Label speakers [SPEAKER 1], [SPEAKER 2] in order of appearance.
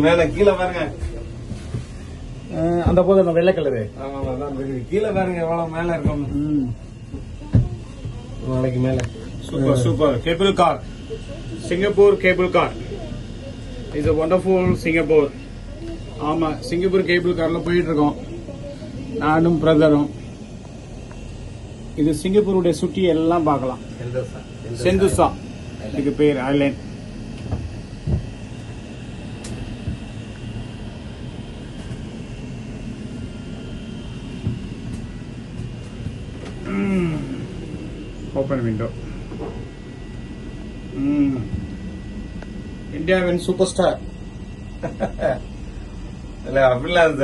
[SPEAKER 1] மேல கீழே பாருங்க.
[SPEAKER 2] அந்த போது அந்த வெள்ளை கலரு
[SPEAKER 1] கீழே பாருங்க எவ்வளவு மேல இருக்கும். நாளைக்கு மேல
[SPEAKER 2] super super. Cable car, Singapore cable car is a wonderful Singapore. ஆமா, சிங்கப்பூர் கேபிள் கார்ல போயிட்டு இருக்கோம் நானும் பிரதரும். இது சிங்கப்பூருடைய சுற்றி எல்லாம் பார்க்கலாம். செந்துசா இதுக்கு பேர் ஐலேண்ட். Open window. இந்தியாவின் சூப்பர் ஸ்டார்.
[SPEAKER 1] அப்படிலாம்